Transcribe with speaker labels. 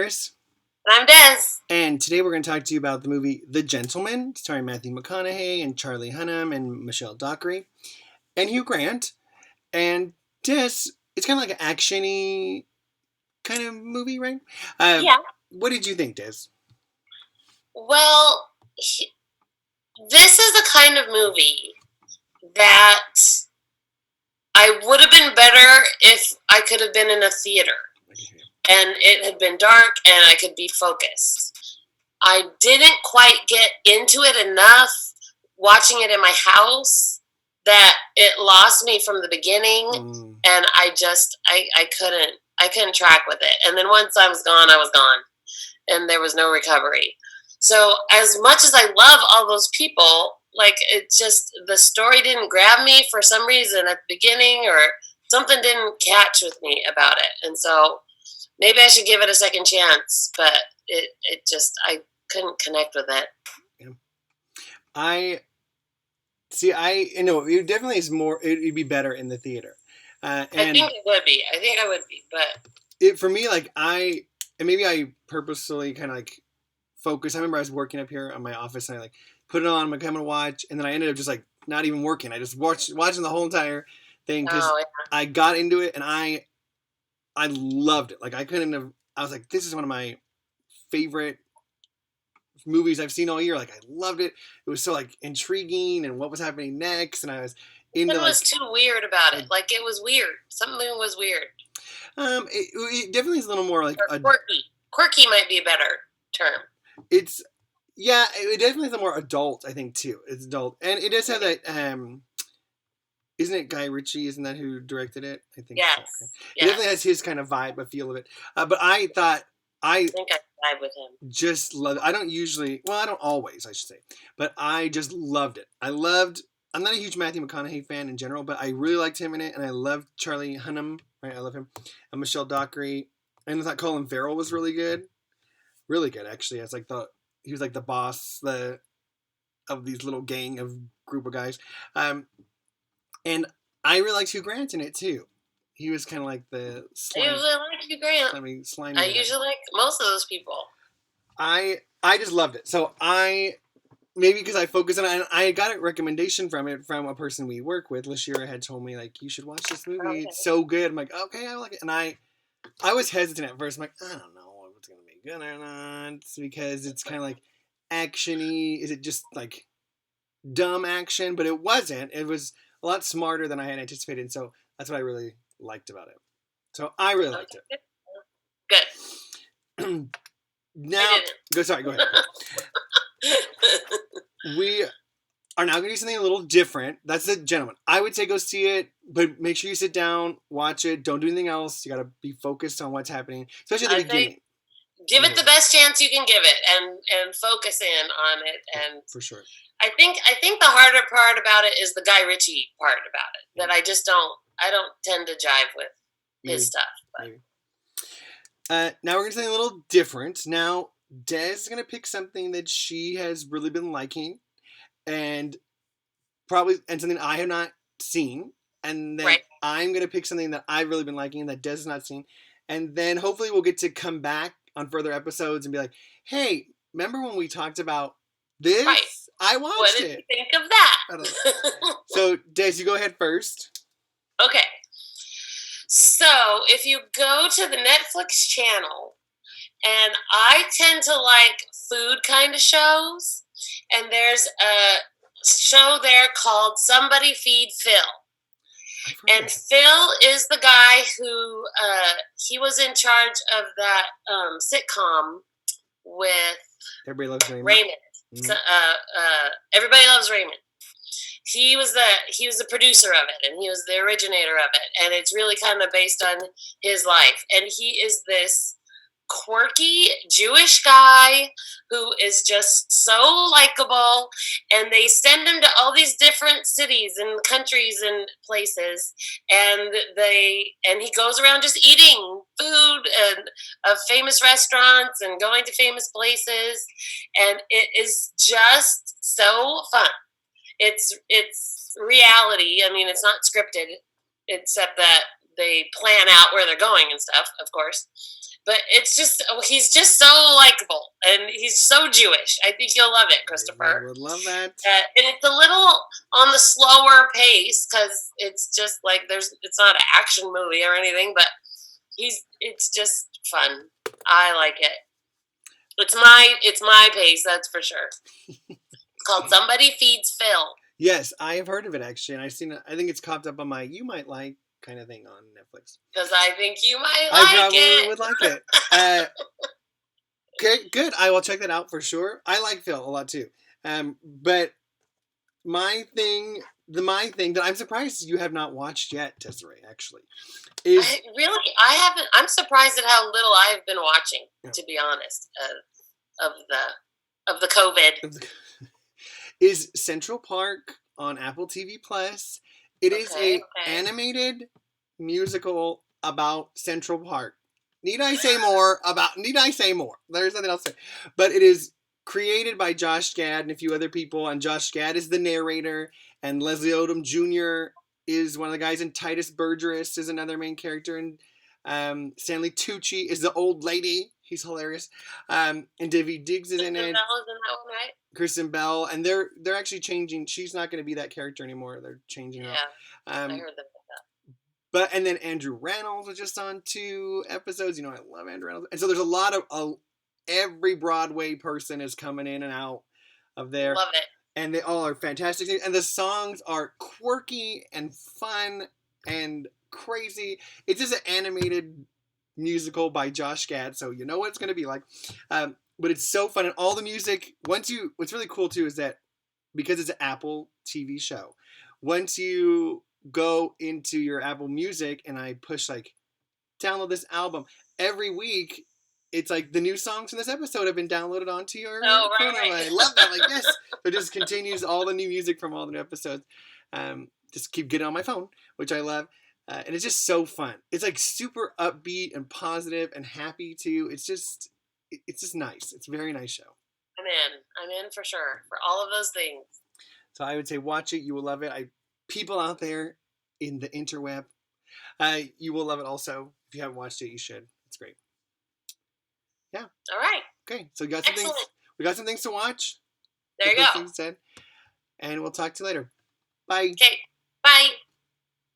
Speaker 1: Chris.
Speaker 2: And I'm Des.
Speaker 1: And today we're going to talk to you about the movie The Gentleman, starring Matthew McConaughey and Charlie Hunnam and Michelle Dockery and Hugh Grant. And Des, it's kind of like an action-y kind of movie, right?
Speaker 2: Yeah.
Speaker 1: What did you think, Des?
Speaker 2: Well, this is the kind of movie that I would have been better if I could have been in a theater and it had been dark and I could be focused. I didn't quite get into it enough watching it in my house that it lost me from the beginning, and I couldn't track with it. And then once I was gone, and there was no recovery. So as much as I love all those people, like, it just, the story didn't grab me for some reason at the beginning, or something didn't catch with me about it. And so maybe I should give it a second chance, but it just, I couldn't connect with it.
Speaker 1: It definitely is more, it'd be better in the theater.
Speaker 2: I think it would be. I think I would be, but
Speaker 1: for me, like, maybe I purposely kind of like focus. I remember I was working up here on my office and I like put it on, I'm like, I'm gonna watch, and then I ended up just like not even working. I just watching the whole entire thing because I got into it and I loved it. Like, I was like, this is one of my favorite movies I've seen all year. Like, I loved it. It was so like intriguing and what was happening next, and I was into.
Speaker 2: Something was too weird about it. Like, it was weird. Something was weird.
Speaker 1: It definitely is a little more like
Speaker 2: quirky. Quirky might be a better term.
Speaker 1: It definitely is a more adult, I think, too. It's adult, and it does have that. Isn't it Guy Ritchie? Isn't that who directed it? I think.
Speaker 2: Yes.
Speaker 1: So. It definitely has his kind of vibe, a feel of it. But I thought I
Speaker 2: think I vibe with him.
Speaker 1: Just love it. I don't always, I should say, but I just loved it. I'm not a huge Matthew McConaughey fan in general, but I really liked him in it, and I loved Charlie Hunnam. Right, I love him. And Michelle Dockery, and I thought Colin Farrell was really good. Really good, actually. He was like the boss of these little group of guys. And I really liked Hugh Grant in it too. He was kind of like the
Speaker 2: slimy. I usually like Hugh Grant.
Speaker 1: Slimy
Speaker 2: I usually like most of those people.
Speaker 1: I just loved it. So maybe because I focus on it, I got a recommendation from a person we work with. Lashira had told me, like, you should watch this movie. Okay. It's so good. I'm like, okay, I like it. And I was hesitant at first. I'm like, I don't know if it's going to be good or not, because it's kind of like action-y. Is it just like dumb action? But it wasn't. It was a lot smarter than I had anticipated. So that's what I really liked about it. So I really liked it.
Speaker 2: Good.
Speaker 1: Now, go ahead. We are now going to do something a little different. That's The Gentleman. I would say go see it, but make sure you sit down, watch it. Don't do anything else. You got to be focused on what's happening, especially at the beginning.
Speaker 2: Give it the best chance you can give it, and focus in on it. And
Speaker 1: for sure,
Speaker 2: I think the harder part about it is the Guy Ritchie part about it. That I just don't tend to jive with his stuff. But.
Speaker 1: Now we're going to do something a little different. Now, Des is going to pick something that she has really been liking, and something I have not seen, and then I'm going to pick something that I've really been liking that Des has not seen, and then hopefully we'll get to come back on further episodes and be like, hey, remember when we talked about this?
Speaker 2: Right.
Speaker 1: I watched it.
Speaker 2: What did you think of that?
Speaker 1: I don't know. So, Des, you go ahead first.
Speaker 2: Okay. So, if you go to the Netflix channel, and I tend to like food kind of shows, and there's a show there called Somebody Feed Phil. And Phil is the guy who, he was in charge of that sitcom with
Speaker 1: Everybody Loves Raymond.
Speaker 2: Mm-hmm. So, Everybody Loves Raymond. He was the producer of it, and he was the originator of it, and it's really kind of based on his life. And he is this quirky Jewish guy who is just so likable, and they send him to all these different cities and countries and places, and he goes around just eating food of famous restaurants and going to famous places, and it is just so fun. It's reality. I mean, it's not scripted, except that they plan out where they're going and stuff, of course. But it's just he's just so likable, and he's so Jewish. I think you'll love it,
Speaker 1: I
Speaker 2: Christopher.
Speaker 1: would love that.
Speaker 2: And it's a little on the slower pace because it's just like it's not an action movie or anything, but it's just fun. I like it. It's my pace, that's for sure. It's called Somebody Feeds Phil.
Speaker 1: Yes, I have heard of it actually, and I've seen it. I think it's popped up on my "you might like" kind of thing on Netflix.
Speaker 2: Because I think you might
Speaker 1: I
Speaker 2: like
Speaker 1: probably
Speaker 2: it.
Speaker 1: would like it. Okay, good. I will check that out for sure. I like Phil a lot too. But my thing that I'm surprised you have not watched yet, Desiree, actually, is
Speaker 2: I haven't. I'm surprised at how little I've been watching, to be honest, of the COVID.
Speaker 1: Is Central Park on Apple TV Plus. It is a animated musical about Central Park. Need I say more? There's nothing else to say. But it is created by Josh Gad and a few other people, and Josh Gad is the narrator, and Leslie Odom Jr. is one of the guys, and Titus Burgess is another main character, and Stanley Tucci is the old lady. He's hilarious. And Davy Diggs is in it.
Speaker 2: Bell is in that one, right?
Speaker 1: Kristen Bell, and they're actually changing. She's not going to be that character anymore. They're changing her.
Speaker 2: I heard that.
Speaker 1: But and then Andrew Reynolds was just on 2 episodes. You know, I love Andrew Reynolds, and so there's a lot of every Broadway person is coming in and out of there.
Speaker 2: Love it.
Speaker 1: And they all are fantastic, and the songs are quirky and fun and crazy. It's just an animated musical by Josh Gad, so you know what it's going to be like. But it's so fun, and all the music. What's really cool too is that because it's an Apple TV show, once you go into your Apple Music and I push like download this album, every week it's like the new songs from this episode have been downloaded onto your phone. Right. I love that. Like, yes, it just continues all the new music from all the new episodes. Just keep getting on my phone, which I love. And it's just so fun. It's like super upbeat and positive and happy too. It's just nice. It's a very nice show.
Speaker 2: I'm in for sure for all of those things.
Speaker 1: So I would say watch it. You will love it. People out there in the interweb, you will love it also. If you haven't watched it, you should. It's great. Yeah.
Speaker 2: All right.
Speaker 1: Okay. So we got some things. We got some things to watch.
Speaker 2: There you go.
Speaker 1: And we'll talk to you later. Bye.
Speaker 2: Okay. Bye.